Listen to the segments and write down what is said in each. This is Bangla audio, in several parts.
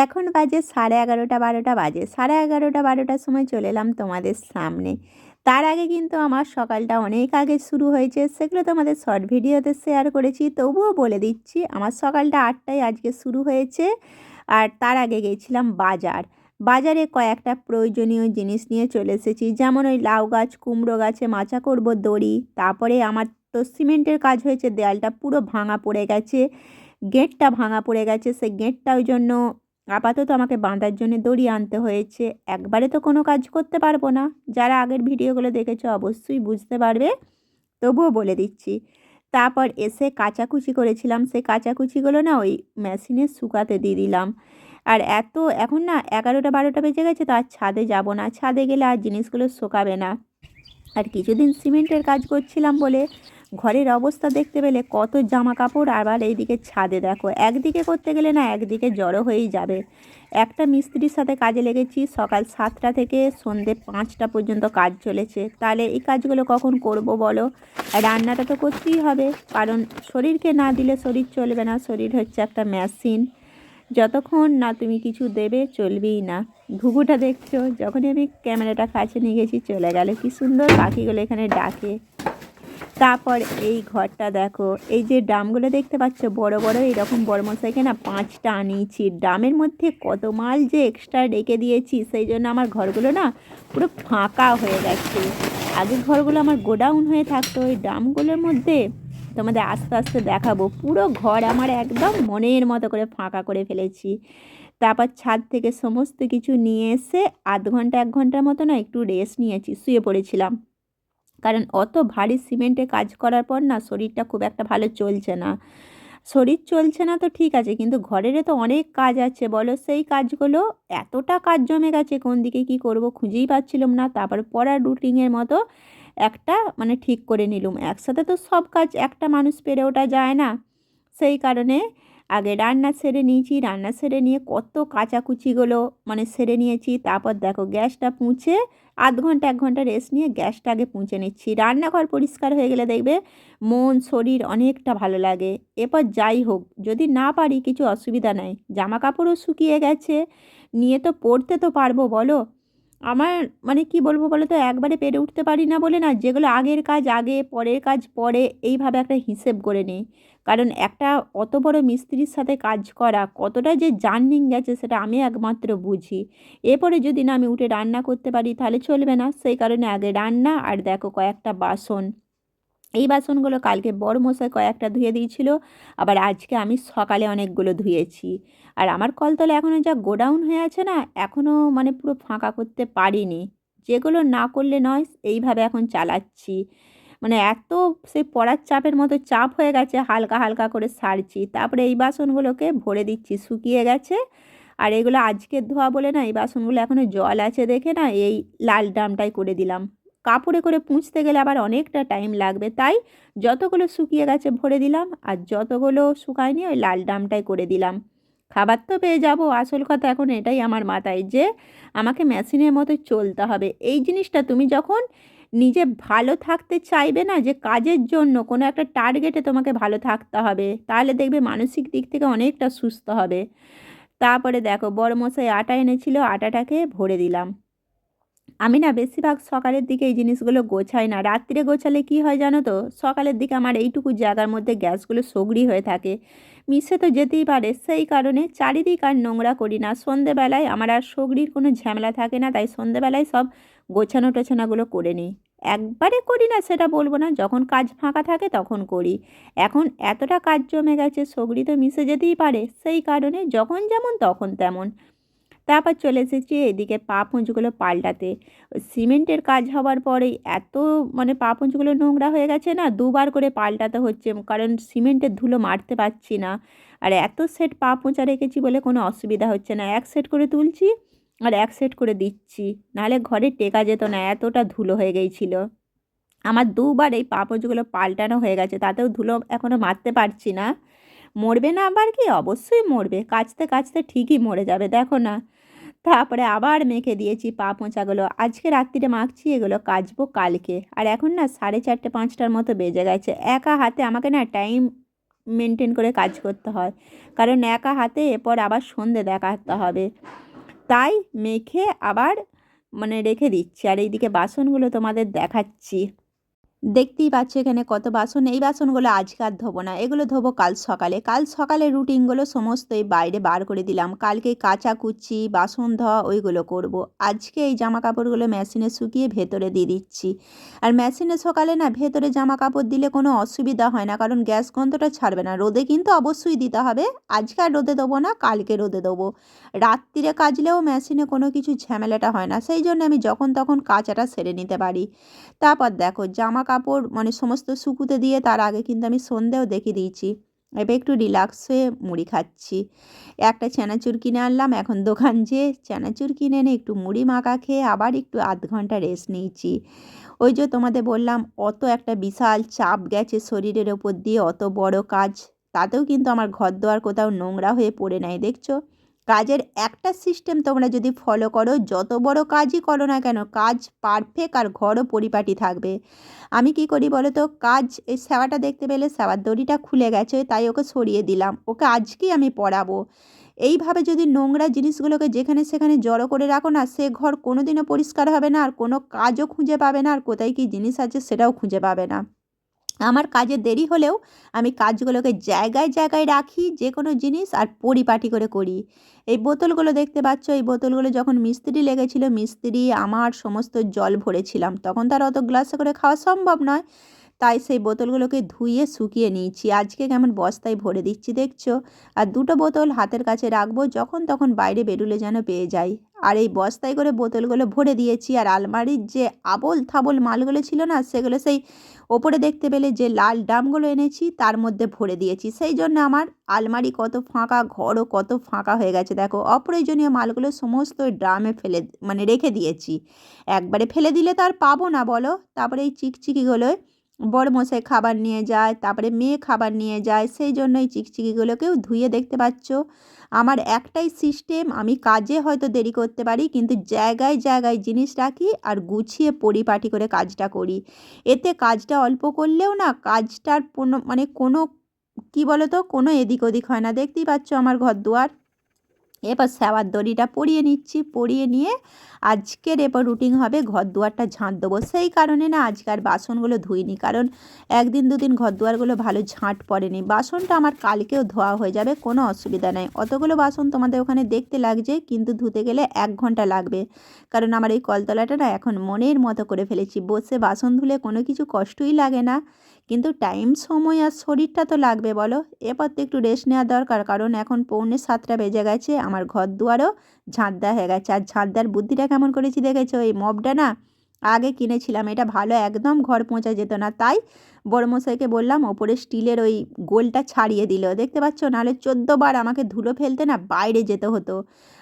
এখন বাজে 11:30 বাজে। 11:30-12টার সময় চলে এলাম তোমাদের সামনে। তার আগে কিন্তু আমার সকালটা অনেক আগে শুরু হয়েছে। সেগুলো তোমাদের শর্ট ভিডিওতে শেয়ার করেছি। তবুও বলে দিচ্ছি, আমার সকালটা 8টায় আজকে শুরু হয়েছে। আর তার আগে গেছিলাম বাজার। বাজারে কয়েকটা প্রয়োজনীয় জিনিস নিয়ে চলে এসেছি। যেমন ওই লাউ গাছ, কুমড়ো গাছে মাচা করব দড়ি। তারপরে আমার তো সিমেন্টের কাজ হয়েছে, দেয়ালটা পুরো ভাঙা পড়ে গেছে। গেটটা ভাঙা পড়ে গেছে, সেই গেটটা ওই জন্য আপাতত আমাকে বাঁধার জন্য দড়ি আনতে হয়েছে। একবারে তো কোনো কাজ করতে পারবো না। যারা আগের ভিডিওগুলো দেখেছো অবশ্যই বুঝতে পারবে, তবুও বলে দিচ্ছি। তারপর এসে কাচাকুচি করেছিলাম, সেই কাচাকুচিগুলো না ওই মেশিনে শুকাতে দিয়ে দিলাম। আর এখন না 11টা 12টা বেজে গেছে, তো আর ছাদে যাব না। ছাদে গেলে আর জিনিসগুলো শোকাবে না। আর কিছুদিন সিমেন্টের কাজ করছিলাম বলে ঘরের অবস্থা দেখতে পেলে কত জামা কাপড়। আবার এইদিকে ছাদে দেখো, একদিকে করতে গেলে না একদিকে জড়ো হয়েই যাবে। একটা মিস্ত্রির সাথে কাজে লেগেছি, সকাল 7টা থেকে সন্ধে 5টা পর্যন্ত কাজ চলেছে। তাহলে এই কাজগুলো কখন করব বলো? আর রান্নাটা তো করতেই হবে, কারণ শরীরকে না দিলে শরীর চলবে না। শরীর হচ্ছে একটা মেশিন, যতক্ষণ না তুমি কিছু দেবে চলবেই না। ঘুঘুটা দেখছো, যখনই আমি ক্যামেরাটা কাছে নিয়ে গেছি চলে গেল। কি সুন্দর পাখিগুলো এখানে ডাকে। তারপর এই ঘরটা দেখো, এই যে ড্রামগুলো দেখতে পাচ্ছ বড় বড়, এইরকম বড়মশাইকে না 5টা আনিয়েছি। ড্রামের মধ্যে কত মাল যে এক্সট্রা রেখে দিয়েছি, সেই জন্য আমার ঘরগুলো না পুরো ফাঁকা হয়ে গেছে। আগের ঘরগুলো আমার গোডাউন হয়ে থাকতো, ওই ড্রামগুলোর মধ্যে তোমাদের আস্তে আস্তে দেখাবো। পুরো ঘর আমার একদম মনের মতো করে ফাঁকা করে ফেলেছি। তারপর ছাদ থেকে সমস্ত কিছু নিয়ে এসে আধ ঘন্টা 1 ঘন্টার মতো না একটু রেস্ট নিয়েছি, শুয়ে পড়েছিলাম। কারণ অত ভারী সিমেন্টে কাজ করার পর না শরীরটা খুব একটা ভালো চলছে না। শরীর চলছে না তো ঠিক আছে, কিন্তু ঘরেরও তো অনেক কাজ আছে বলো। সেই কাজগুলো এতটা কাজ জমে গেছে, কোন দিকে কি করব খুঁজেই পাচ্ছিলাম না। তারপর পড়ার রুটিনের মতো একটা ঠিক করে নিলুম। একসাথে তো সব কাজ একটা মানুষ পেরে ওঠা যায় না। সেই কারণে আগে রান্না সেরে নিয়েছি, রান্না সেরে নিয়ে কত কাচাকুচিগুলো সেরে নিয়েছি। তারপর দেখো গ্যাসটা পুঁছে আধ ঘন্টা 1 ঘন্টা রেস্ট নিয়ে গ্যাসটা আগে পুঁছে নিচ্ছি। রান্নাঘর পরিষ্কার হয়ে গেলে দেখবে মন শরীর অনেকটা ভালো লাগে। এরপর যাই হোক, যদি না পারি কিছু অসুবিধা নাই, জামা কাপড়ও শুকিয়ে গেছে, নিয়ে তো পরতে তো পারবো বলো। আমার কি বলবো বলো তো, একবারে পেরে উঠতে পারি না বলে না, যেগুলো আগের কাজ আগে, পরের কাজ পরে, এইভাবে একটা হিসেব করে নিই। কারণ একটা অত বড় মিস্ত্রির সাথে কাজ করা কতটা যে জার্নিং গেছে সেটা আমি একমাত্র বুঝি। এরপরে যদি না আমি উঠে রান্না করতে পারি তাহলে চলবে না। সেই কারণে আগে রান্না। আর দেখো কয়েকটা বাসন, এই বাসনগুলো কালকে বড়মশাই কয়েকটা ধুয়ে দিয়েছিল, আবার আজকে আমি সকালে অনেকগুলো ধুয়েছি। আর আমার কলতলা এখনও যা গোডাউন হয়ে আছে না, এখনও পুরো ফাঁকা করতে পারিনি। যেগুলো না করলে নয়, এইভাবে এখন চালাচ্ছি। এত সেই পড়ার চাপের মতো চাপ হয়ে গেছে, হালকা হালকা করে সারছি। তারপরে এই বাসনগুলোকে ভরে দিচ্ছি, শুকিয়ে গেছে। আর এগুলো আজকের ধোয়া বলে না, এই বাসনগুলো এখনও জল আছে দেখে না এই লাল ড্রামটাই করে দিলাম। কাপড়ে করে পুঁছতে গেলে আবার অনেকটা টাইম লাগবে, তাই যতগুলো শুকিয়ে গেছে ভরে দিলাম, আর যতগুলো শুকায়নি ওই লাল ড্রামটাই করে দিলাম। খাবার তো পেয়ে যাব, আসল কথা এখন এটাই আমার মাথায় যে আমাকে মেশিনের মতো চলতে হবে। এই জিনিসটা তুমি যখন নিজে ভালো থাকতে চাইবে না, যে কাজের জন্য কোনো একটা টার্গেটে তোমাকে ভালো থাকতে হবে, তাহলে দেখবে মানসিক দিক থেকে অনেকটা সুস্থ হবে। তারপরে দেখো বড়মশাই আটা এনেছিল, আটাটাকে ভরে দিলাম। আমি না বেশিরভাগ সকালের দিকে এই জিনিসগুলো গোছাই না, রাত্রে গোছালে কি হয় জানো তো, সকালের দিকে আমার এইটুকু জায়গার মধ্যে গ্যাসগুলো সগড়ি হয়ে থাকে, মিশে তো যেতেই পারে। সেই কারণে চারিদিক আর নোংরা করি না। সন্ধেবেলায় আমার আর সগড়ির কোনো ঝামেলা থাকে না, তাই সন্ধেবেলায় সব গোছানো টোছানোগুলো করে নিই। একবারে করি না সেটা বলবো না, যখন কাজ ফাঁকা থাকে তখন করি। এখন এতটা কাজ জমে গেছে, সগড়ি তো মিশে যেতেই পারে, সেই কারণে যখন যেমন তখন তেমন। তারপর চলে এসেছি এদিকে পা পুঁজগুলো পাল্টাতে। ওই সিমেন্টের কাজ হওয়ার পরেই এত পা পুঁজগুলো নোংরা হয়ে গেছে না, দুবার করে পাল্টাতে হচ্ছে, কারণ সিমেন্টের ধুলো মারতে পারছি না। আর এত সেট পা পোঁছা রেখেছি বলে কোনো অসুবিধা হচ্ছে না, এক সেট করে তুলছি আর এক সেট করে দিচ্ছি, নাহলে ঘরে টেকা যেত না, এতটা ধুলো হয়ে গিয়েছিল। আমার দুবার এই পা পোঁছগুলো পাল্টানো হয়ে গেছে, তাতেও ধুলো এখনও মারতে পারছি না। মরবে না আবার কি? অবশ্যই মরবে, কাচতে কাচতে ঠিকই মরে যাবে, দেখো না। তারপরে আবার মেখে দিয়েছি পা পোঁছাগুলো, আজকে রাত্রিরে মাখছি, এগুলো কাচবো কালকে। আর এখন না 4:30 5টার মতো বেজে গেছে, একা হাতে আমাকে না টাইম মেনটেন করে কাজ করতে হয়, কারণ একা হাতে এরপর আবার সন্ধে দেখাতে হবে, তাই মেখে আবার রেখে দিচ্ছি। আর এইদিকে বাসনগুলো তোমাদের দেখাচ্ছি, দেখতেই পাচ্ছ এখানে কত বাসন। এই বাসনগুলো আজকে আর ধোবো না, এগুলো ধোবো কাল সকালে। কাল সকালে রুটিনগুলো সমস্ত এই বাইরে বার করে দিলাম, কালকে কাচাকুচি বাসন ধোয়া ওইগুলো করব। আজকে এই জামা কাপড়গুলো মেশিনে শুকিয়ে ভেতরে দিয়ে দিচ্ছি। আর মেশিনে সকালে না ভেতরে জামা কাপড় দিলে কোনো অসুবিধা হয় না, কারণ গ্যাস গন্ধটা ছাড়বে না। রোদে কিন্তু অবশ্যই দিতে হবে, আজকে আর রোদে দেবো না, কালকে রোদে দেবো। রাত্রিরে কাচলেও মেশিনে কোনো কিছু ঝামেলাটা হয় না, সেই জন্য আমি যখন তখন কাচাটা সেরে নিতে পারি। তারপর দেখো জামা কাপড় সমস্ত শুকুতে দিয়ে তার আগে কিন্তু আমি সন্ধেও দেখিয়ে দিয়েছি। এবার একটু রিল্যাক্স হয়ে মুড়ি খাচ্ছি। একটা চানাচুর কিনে আনলাম, এখন দোকান যেয়ে চানাচুর কিনে এনে একটু মুড়ি মাখা খেয়ে আবার একটু আধ ঘন্টা রেস্ট নিয়েছি। ওই যে তোমাদের বললাম অত একটা বিশাল চাপ গেছে শরীরের ওপর দিয়ে, অত বড় কাজ, তাতেও কিন্তু আমার ঘর দোয়ার কোথাও নোংরা হয়ে পড়ে নাই। দেখছো, কাজের একটা সিস্টেম তোমরা যদি ফলো করো, যত বড় কাজই করো না কেন কাজ পারফেক্ট আর ঘরও পরিপাটি থাকবে। আমি কি করি বলো তো, কাজ এই সেওয়াটা দেখতে পেলে সেওয়ার দড়িটা খুলে গেছে, তাই ওকে সরিয়ে দিলাম, ওকে আজকেই আমি পড়াবো। এইভাবে যদি নোংরা জিনিসগুলোকে যেখানে সেখানে জড়ো করে রাখো না, সে ঘর কোনো দিনও পরিষ্কার হবে না, আর কোনো কাজও খুঁজে পাবে না, আর কোথায় কী জিনিস আছে সেটাও খুঁজে পাবে না। আমার কাজে দেরি হলেও আমি কাজগুলোকে জায়গায় জায়গায় রাখি, যে কোনো জিনিস, আর পরিপাটি করে করি। এই বোতলগুলো দেখতে পাচ্ছ, এই বোতলগুলো যখন মিস্ত্রি লেগেছিল, মিস্ত্রি আমার সমস্ত জল ভরেছিলাম, তখন তার অত গ্লাসে করে খাওয়া সম্ভব নয়, তাই সেই বোতলগুলোকে ধুয়ে শুকিয়ে নিয়েছি। আজকে কেমন বস্তায় ভরে দিচ্ছি দেখছো। আর দুটো বোতল হাতের কাছে রাখবো, যখন তখন বাইরে বেরুলে যেন পেয়ে যাই। আর এই বস্তায় করে বোতলগুলো ভরে দিয়েছি। আর আলমারির যে আবোল থাবোল মালগুলো ছিল না, সেগুলো সেই ওপরে দেখতে পেলে যে লাল ড্রামগুলো এনেছি তার মধ্যে ভরে দিয়েছি। সেই জন্য আমার আলমারি কত ফাঁকা, ঘরও কত ফাঁকা হয়ে গেছে। দেখো, অপ্রয়োজনীয় মালগুলো সমস্ত ড্রামে ফেলে রেখে দিয়েছি। একবারে ফেলে দিলে তো আর পাবো না বলো। তারপরে এই চিকচিকিগুলোয় বড়মশাই খাবার নিয়ে যায়, তারপরে মেয়ে খাবার নিয়ে যায়, সেই জন্য এই চিকচিকিগুলোকেও ধুয়ে দেখতে পাচ্ছ। আমার একটাই সিস্টেম, আমি কাজে হয়তো দেরি করতে পারি, কিন্তু জায়গায় জায়গায় জিনিস রাখি আর গুছিয়ে পরিপাটি করে কাজটা করি। এতে কাজটা অল্প করলেও না কাজটার কোনো কী বলো তো, কোনো এদিক ওদিক হয় না। দেখতেই পাচ্ছ আমার ঘর দুয়ার। এবার সেওয়ার দড়িটা পরিয়ে নিচ্ছি, পরিয়ে নিয়ে আজকের এরপর রুটিন হবে ঘর দুয়ারটা ঝাঁট দেবো। সেই কারণে না আজকে আর বাসনগুলো ধুইনি, কারণ একদিন দুদিন ঘর দুয়ারগুলো ভালো ঝাঁট পড়েনি। বাসনটা আমার কালকেও ধোয়া হয়ে যাবে, কোনো অসুবিধা নেই। অতগুলো বাসন তোমাদের ওখানে দেখতে লাগছে, কিন্তু ধুতে গেলে 1 ঘন্টা লাগবে, কারণ আমার এই কলতলাটা না এখন মনের মতো করে ফেলেছি। বসে বাসন ধুলে কোনো কিছু কষ্টই লাগে না, কিন্তু টাইম, সময় আর শরীরটা তো লাগবে বলো। এরপর তো একটু রেস্ট নেওয়া দরকার, কারণ এখন 6:45 বেজে গেছে, আমার ঘর দুয়ারও ঝাঁট দেওয়া হয়ে গেছে। আর ঝাঁট দেওয়ার বুদ্ধিটা কেমন করেছি দেখেছো, এই মপটা না আগে কিনেছিলাম, এটা ভালো একদম ঘর পোঁছা যেত না, তাই বড়মশাইকে বললাম ওপরে স্টিলের ওই গোলটা ছাড়িয়ে দিল। দেখতে পাচ্ছ, নাহলে 14 বার আমাকে ধুলো ফেলতে না বাইরে যেতে হতো।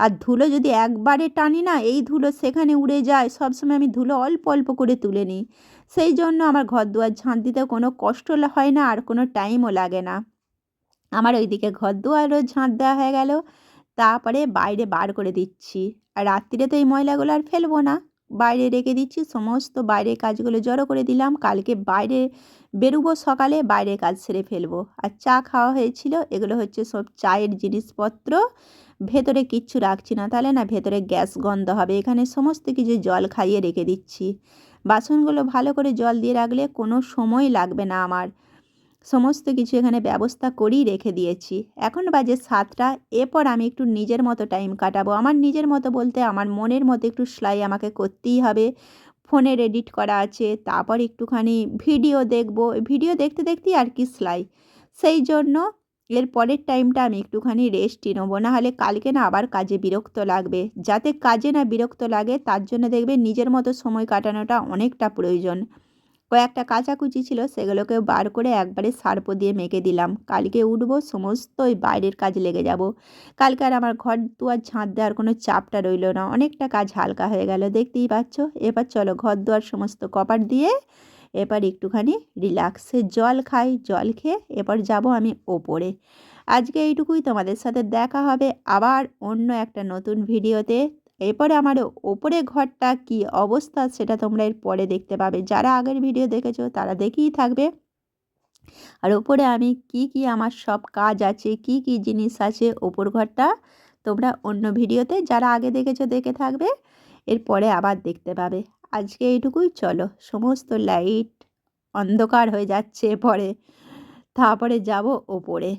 আর ধুলো যদি একবারে টানি না, এই ধুলো সেখানে উড়ে যায়। সবসময় আমি ধুলো অল্প অল্প করে তুলে নিই, সেই জন্য আমার ঘর দুয়ার ঝাঁট দিতে কোনো কষ্ট হয় না, আর কোনো টাইমও লাগে না। আমার ওইদিকে ঘর দুয়ারও ঝাঁট দেওয়া হয়ে গেল, তারপরে বাইরে বার করে দিচ্ছি। আর রাত্রিরে তো এই ময়লাগুলো আর ফেলবো না, বাইরে রেখে দিচ্ছি। সমস্ত বাইরের কাজগুলো জড়ো করে দিলাম, কালকে বাইরে বেরোবো, সকালে বাইরের কাজ সেরে ফেলবো। আর চা খাওয়া হয়েছিল, এগুলো হচ্ছে সব চায়ের জিনিসপত্র, ভেতরে কিচ্ছু রাখছি না, তাহলে না ভেতরে গ্যাস গন্ধ হবে। এখানে সমস্ত কিছু জল খাইয়ে রেখে দিচ্ছি। বাসনগুলো ভালো করে জল দিয়ে রাখলে কোনো সময় লাগবে না আমার, সমস্ত কিছু এখানে ব্যবস্থা করেই রেখে দিয়েছি। এখন বাজে 7টা, এরপর আমি একটু নিজের মতো টাইম কাটাবো। আমার নিজের মতো বলতে আমার মনের মতো একটু সেলাই আমাকে করতেই হবে, ফোনের এডিট করা আছে, তারপর একটুখানি ভিডিও দেখবো, ভিডিও দেখতে দেখতেই আর কি সেলাই। সেই জন্য এর পরের টাইমটা আমি একটুখানি রেস্টই নেবো, নাহলে কালকে না আবার কাজে বিরক্ত লাগবে। যাতে কাজে না বিরক্ত লাগে তার জন্য দেখবে নিজের মতো সময় কাটানোটা অনেকটা প্রয়োজন। কয়েকটা কাচাকুচি ছিল, সেগুলোকেও বার করে একবারে সার্ফ দিয়ে মেখে দিলাম। কালকে উঠবো, সমস্ত ওই বাইরের কাজ লেগে যাব। কালকে আর আমার ঘর দুয়ার ঝাঁট দেওয়ার কোনো চাপটা রইল না, অনেকটা কাজ হালকা হয়ে গেল, দেখতেই পাচ্ছ। এবার চলো ঘর দুয়ার সমস্ত কপাট দিয়ে এবার একটুখানি রিল্যাক্সে জল খাই, জল খেয়ে এবার যাব আমি ওপরে। আজকে এইটুকুই, তোমাদের সাথে দেখা হবে আবার অন্য একটা নতুন ভিডিওতে। এরপরে আমার ওপরে ঘরটা কি অবস্থা সেটা তোমরা এর পরে দেখতে পাবে। যারা আগের ভিডিও দেখেছো তারা দেখেই থাকবে। আর ওপরে আমি কি আমার সব কাজ আছে, কি জিনিস আছে ওপর ঘরটা তোমরা অন্য ভিডিওতে যারা আগে দেখেছো দেখে থাকবে, এরপরে আবার দেখতে পাবে। আজকে এইটুকুই, চলো সমস্ত লাইট অন্ধকার হয়ে যাচ্ছে পরে, তারপরে যাব ওপরে।